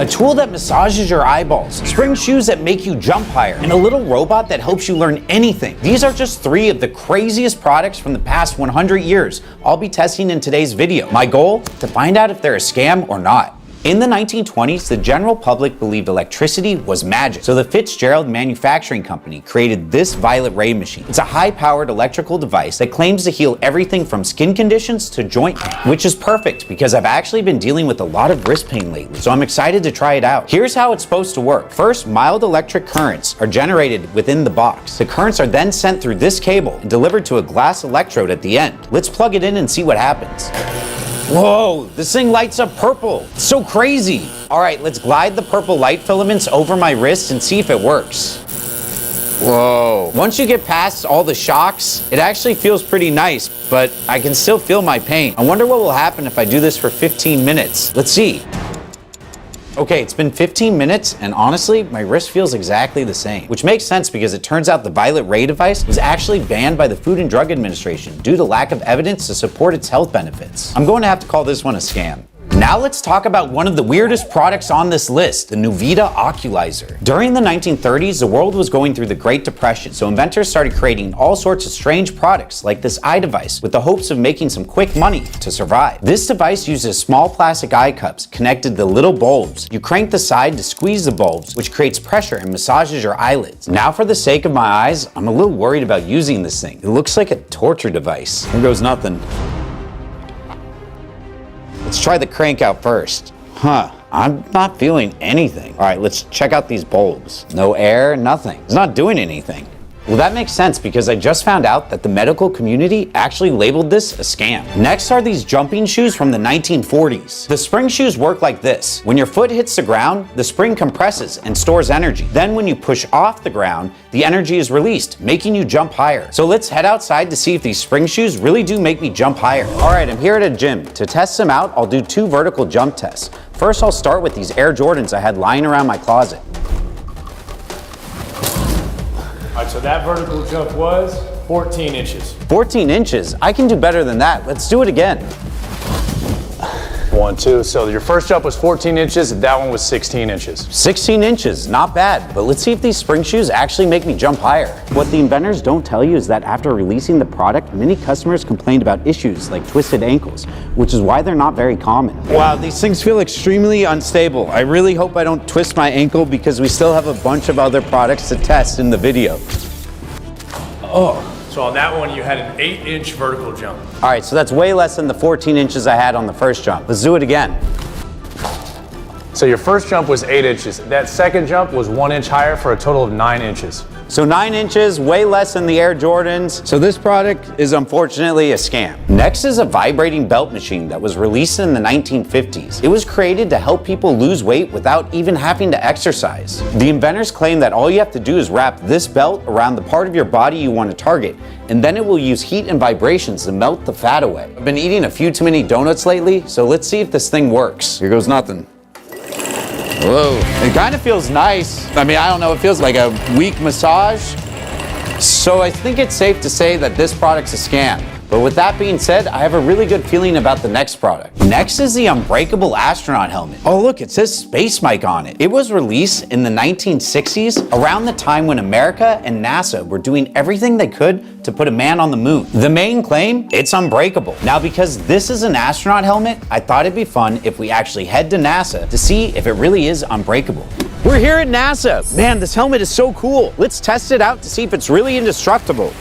a tool that massages your eyeballs, spring shoes that make you jump higher, and a little robot that helps you learn anything. These are just 3 of the craziest products from the past 100 years I'll be testing in today's video. My goal? To find out if they're a scam or not. In the 1920s, the general public believed electricity was magic, so the Fitzgerald Manufacturing Company created this violet ray machine. It's a high-powered electrical device that claims to heal everything from skin conditions to joint pain, which is perfect because I've actually been dealing with a lot of wrist pain lately, so I'm excited to try it out. Here's how it's supposed to work. First, mild electric currents are generated within the box. The currents are then sent through this cable and delivered to a glass electrode at the end. Let's plug it in and see what happens. Whoa, this thing lights up purple. It's so crazy. All right, let's glide the purple light filaments over my wrist and see if it works. Whoa. Once you get past all the shocks, it actually feels pretty nice, but I can still feel my pain. I wonder what will happen if I do this for 15 minutes. Let's see. Okay, it's been 15 minutes, and honestly, my wrist feels exactly the same, which makes sense because it turns out the violet ray device was actually banned by the Food and Drug Administration due to lack of evidence to support its health benefits. I'm going to have to call this one a scam. Now let's talk about one of the weirdest products on this list, the Nuvita Oculizer. During the 1930s, the world was going through the Great Depression, so inventors started creating all sorts of strange products like this eye device with the hopes of making some quick money to survive. This device uses small plastic eye cups connected to little bulbs. You crank the side to squeeze the bulbs, which creates pressure and massages your eyelids. Now for the sake of my eyes, I'm a little worried about using this thing. It looks like a torture device. Here goes nothing. Let's try the crank out first. I'm not feeling anything. All right, let's check out these bulbs. No air, nothing. It's not doing anything. Well, that makes sense because I just found out that the medical community actually labeled this a scam. Next are these jumping shoes from the 1940s. The spring shoes work like this. When your foot hits the ground, the spring compresses and stores energy. Then when you push off the ground, the energy is released, making you jump higher. So let's head outside to see if these spring shoes really do make me jump higher. All right, I'm here at a gym. To test them out, I'll do 2 vertical jump tests. First, I'll start with these Air Jordans I had lying around my closet. All right, so that vertical jump was 14 inches. 14 inches? I can do better than that. Let's do it again. 1, 2, so your first jump was 14 inches, that one was 16 inches. 16 inches, not bad, but let's see if these spring shoes actually make me jump higher. What the inventors don't tell you is that after releasing the product, many customers complained about issues like twisted ankles, which is why they're not very common. Wow, these things feel extremely unstable. I really hope I don't twist my ankle because we still have a bunch of other products to test in the video. Oh. So on that one, you had an 8-inch vertical jump. All right, so that's way less than the 14 inches I had on the first jump. Let's do it again. So your first jump was 8 inches. That second jump was 1 inch higher for a total of 9 inches. So 9 inches, way less than the Air Jordans. So this product is unfortunately a scam. Next is a vibrating belt machine that was released in the 1950s. It was created to help people lose weight without even having to exercise. The inventors claim that all you have to do is wrap this belt around the part of your body you want to target, and then it will use heat and vibrations to melt the fat away. I've been eating a few too many donuts lately, so let's see if this thing works. Here goes nothing. Whoa, it kind of feels nice. I mean, I don't know, it feels like a weak massage. So I think it's safe to say that this product's a scam. But with that being said, I have a really good feeling about the next product. Next is the Unbreakable Astronaut Helmet. Oh look, it says Space Mike on it. It was released in the 1960s, around the time when America and NASA were doing everything they could to put a man on the moon. The main claim, it's unbreakable. Now because this is an astronaut helmet, I thought it'd be fun if we actually head to NASA to see if it really is unbreakable. We're here at NASA. Man, this helmet is so cool. Let's test it out to see if it's really indestructible.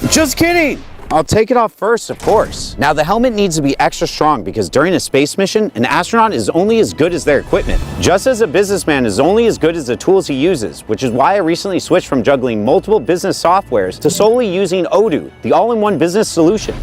Just kidding! I'll take it off first, of course. Now the helmet needs to be extra strong because during a space mission, an astronaut is only as good as their equipment. Just as a businessman is only as good as the tools he uses, which is why I recently switched from juggling multiple business softwares to solely using Odoo, the all-in-one business solution.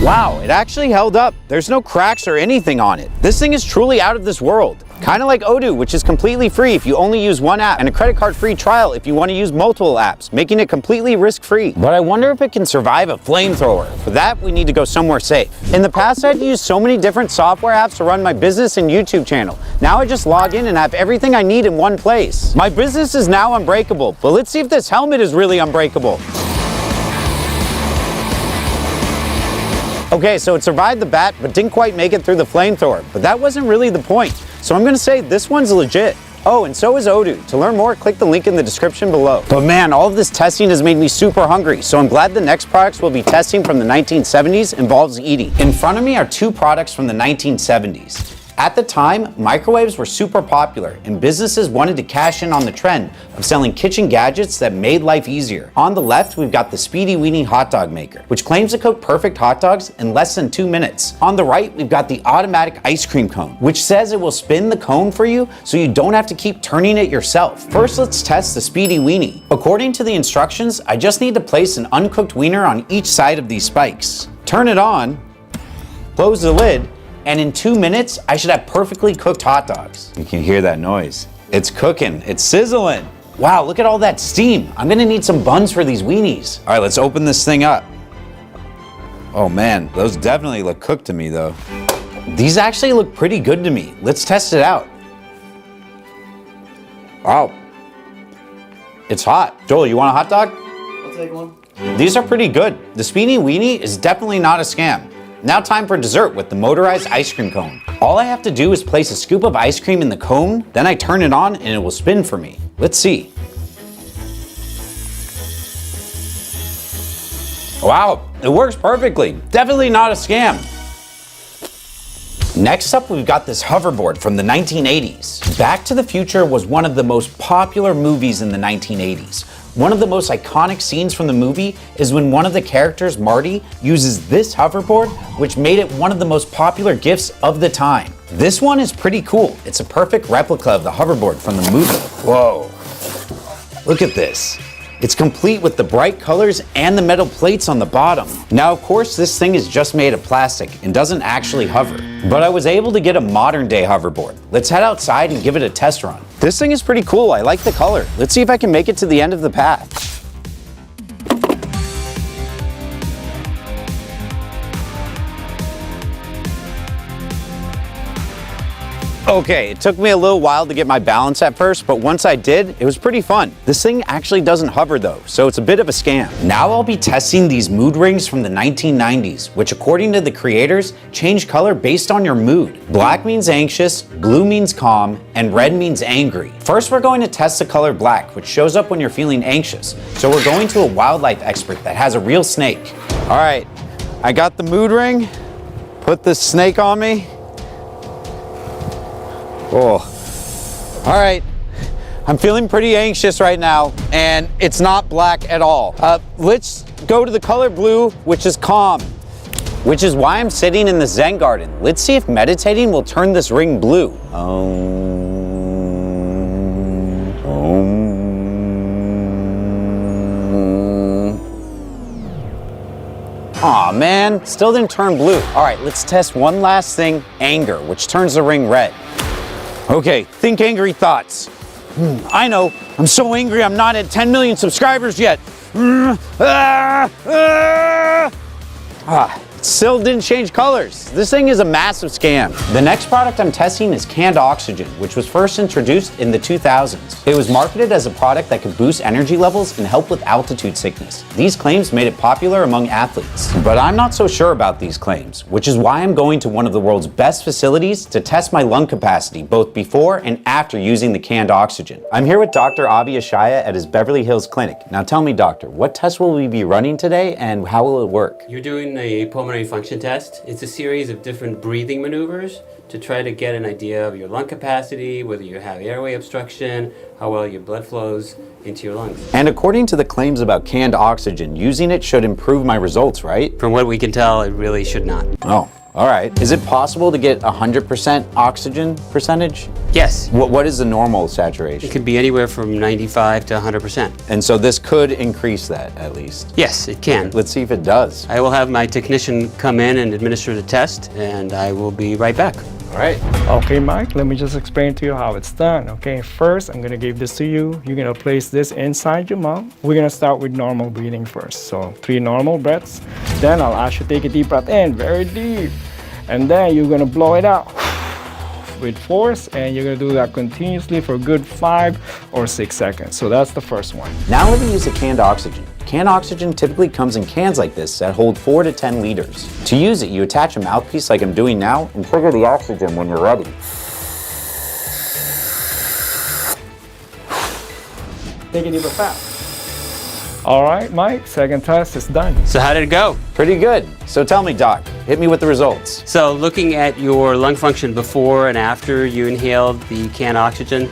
Wow, it actually held up. There's no cracks or anything on it. This thing is truly out of this world. Kind of like Odoo, which is completely free if you only use one app, and a credit card free trial if you want to use multiple apps, making it completely risk-free. But I wonder if it can survive a flamethrower. For that, we need to go somewhere safe. In the past, I'd used so many different software apps to run my business and YouTube channel. Now I just log in and have everything I need in one place. My business is now unbreakable, but let's see if this helmet is really unbreakable. Okay, so it survived the bat, but didn't quite make it through the flamethrower. But that wasn't really the point. So I'm gonna say this one's legit. Oh, and so is Odoo. To learn more, click the link in the description below. But man, all of this testing has made me super hungry, so I'm glad the next products we'll be testing from the 1970s involves eating. In front of me are two products from the 1970s. At the time, microwaves were super popular, and businesses wanted to cash in on the trend of selling kitchen gadgets that made life easier. On the left, we've got the Speedy Weenie hot dog maker, which claims to cook perfect hot dogs in less than 2 minutes. On the right, we've got the automatic ice cream cone, which says it will spin the cone for you so you don't have to keep turning it yourself. First, let's test the Speedy Weenie. According to the instructions, I just need to place an uncooked wiener on each side of these spikes. Turn it on, close the lid, and in 2 minutes, I should have perfectly cooked hot dogs. You can hear that noise. It's cooking, it's sizzling. Wow, look at all that steam. I'm gonna need some buns for these weenies. All right, let's open this thing up. Oh man, those definitely look cooked to me though. These actually look pretty good to me. Let's test it out. Wow, it's hot. Joel, you want a hot dog? I'll take one. These are pretty good. The Speedy Weenie is definitely not a scam. Now time for dessert with the motorized ice cream cone. All I have to do is place a scoop of ice cream in the cone, then I turn it on and it will spin for me. Let's see. Wow, it works perfectly. Definitely not a scam. Next up, we've got this hoverboard from the 1980s. Back to the Future was one of the most popular movies in the 1980s. One of the most iconic scenes from the movie is when one of the characters, Marty, uses this hoverboard, which made it one of the most popular gifts of the time. This one is pretty cool. It's a perfect replica of the hoverboard from the movie. Whoa, look at this. It's complete with the bright colors and the metal plates on the bottom. Now, of course, this thing is just made of plastic and doesn't actually hover. But I was able to get a modern day hoverboard. Let's head outside and give it a test run. This thing is pretty cool. I like the color. Let's see if I can make it to the end of the path. Okay, it took me a little while to get my balance at first, but once I did, it was pretty fun. This thing actually doesn't hover though, so it's a bit of a scam. Now I'll be testing these mood rings from the 1990s, which according to the creators, change color based on your mood. Black means anxious, blue means calm, and red means angry. First, we're going to test the color black, which shows up when you're feeling anxious. So we're going to a wildlife expert that has a real snake. All right, I got the mood ring, put this snake on me. Oh, all right. I'm feeling pretty anxious right now, and it's not black at all. Let's go to the color blue, which is calm, which is why I'm sitting in the Zen garden. Let's see if meditating will turn this ring blue. Aw, man, still didn't turn blue. All right, let's test one last thing, anger, which turns the ring red. Okay, think angry thoughts. I know, I'm so angry I'm not at 10 million subscribers yet. Still didn't change colors. This thing is a massive scam. The next product I'm testing is canned oxygen, which was first introduced in the 2000s. It was marketed as a product that could boost energy levels and help with altitude sickness. These claims made it popular among athletes. But I'm not so sure about these claims, which is why I'm going to one of the world's best facilities to test my lung capacity, both before and after using the canned oxygen. I'm here with Dr. Avi Ashaya at his Beverly Hills clinic. Now tell me, doctor, what test will we be running today and how will it work? You're doing a pulmonary function test. It's a series of different breathing maneuvers to try to get an idea of your lung capacity, whether you have airway obstruction, how well your blood flows into your lungs. And according to the claims about canned oxygen, using it should improve my results, right? From what we can tell, it really should not. Oh, all right. Is it possible to get 100% oxygen percentage? Yes. What is the normal It saturation? could be anywhere from 95 to 100%. And so this could increase that at least. Yes, it can. Let's see if it does. I will have my technician come in and administer the test, and I will be right back. All right. Okay, Mike, let me just explain to you how it's done. Okay, first, I'm gonna give this to you. You're gonna place this inside your mouth. We're gonna start with normal breathing first. So 3 normal breaths. Then I'll ask you to take a deep breath in, very deep. And then you're gonna blow it out. with force, and you're gonna do that continuously for a good 5 or 6 seconds. So that's the first one. Now let me use a canned oxygen. Canned oxygen typically comes in cans like this that hold 4 to 10 liters. To use it, you attach a mouthpiece like I'm doing now and trigger the oxygen when you're ready. Take a deep breath. All right, Mike, second test is done. So how did it go? Pretty good. So tell me, Doc, hit me with the results. So looking at your lung function before and after you inhaled the canned oxygen,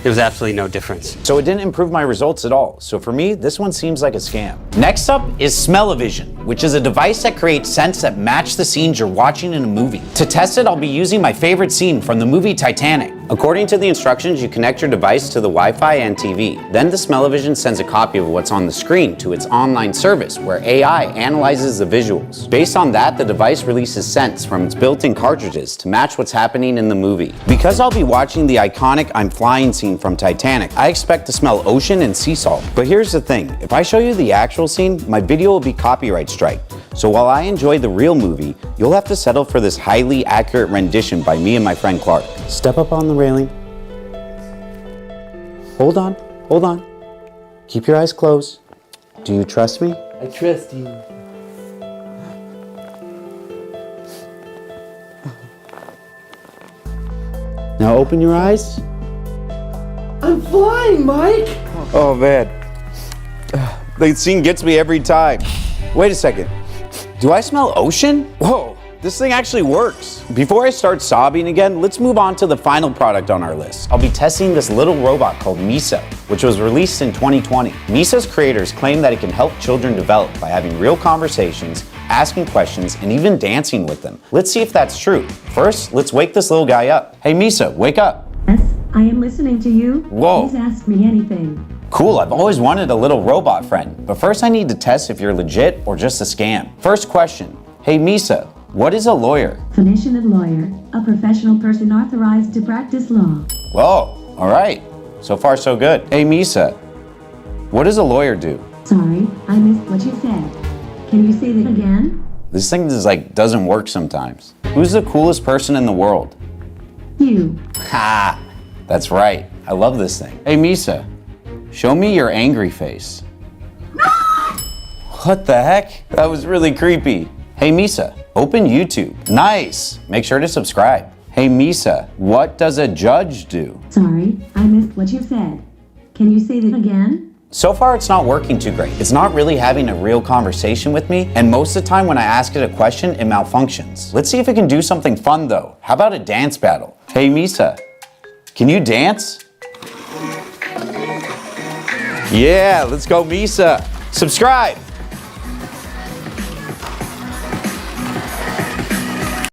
there was absolutely no difference. So it didn't improve my results at all. So for me, this one seems like a scam. Next up is Smell-O-Vision, which is a device that creates scents that match the scenes you're watching in a movie. To test it, I'll be using my favorite scene from the movie Titanic. According to the instructions, you connect your device to the Wi-Fi and TV. Then the Smell-O-Vision sends a copy of what's on the screen to its online service, where AI analyzes the visuals. Based on that, the device releases scents from its built-in cartridges to match what's happening in the movie. Because I'll be watching the iconic I'm Flying scene from Titanic, I expect to smell ocean and sea salt. But here's the thing, if I show you the actual scene, my video will be copyright strike. So while I enjoy the real movie, you'll have to settle for this highly accurate rendition by me and my friend Clark. Step up on the railing. Hold on, hold on. Keep your eyes closed. Do you trust me? I trust you. Now open your eyes. I'm flying, Mike! Oh man, the scene gets me every time. Wait a second, do I smell ocean? Whoa, this thing actually works. Before I start sobbing again, let's move on to the final product on our list. I'll be testing this little robot called Misa, which was released in 2020. Misa's creators claim that it can help children develop by having real conversations, asking questions, and even dancing with them. Let's see if that's true. First, let's wake this little guy up. Hey Misa, wake up. Yes, I am listening to you. Whoa. Please ask me anything. Cool, I've always wanted a little robot friend, but first I need to test if you're legit or just a scam. First question, hey Misa, what is a lawyer? Definition of lawyer, a professional person authorized to practice law. Whoa, all right, so far so good. Hey Misa, what does a lawyer do? Sorry, I missed what you said. Can you say that again? This thing is doesn't work sometimes. Who's the coolest person in the world? You. Ha, that's right, I love this thing. Hey Misa, show me your angry face. What the heck? That was really creepy. Hey Misa, open YouTube. Nice, make sure to subscribe. Hey Misa, what does a judge do? Sorry, I missed what you said. Can you say that again? So far it's not working too great. It's not really having a real conversation with me, and most of the time when I ask it a question, it malfunctions. Let's see if it can do something fun though. How about a dance battle? Hey Misa, can you dance? Yeah, let's go Misa. Subscribe.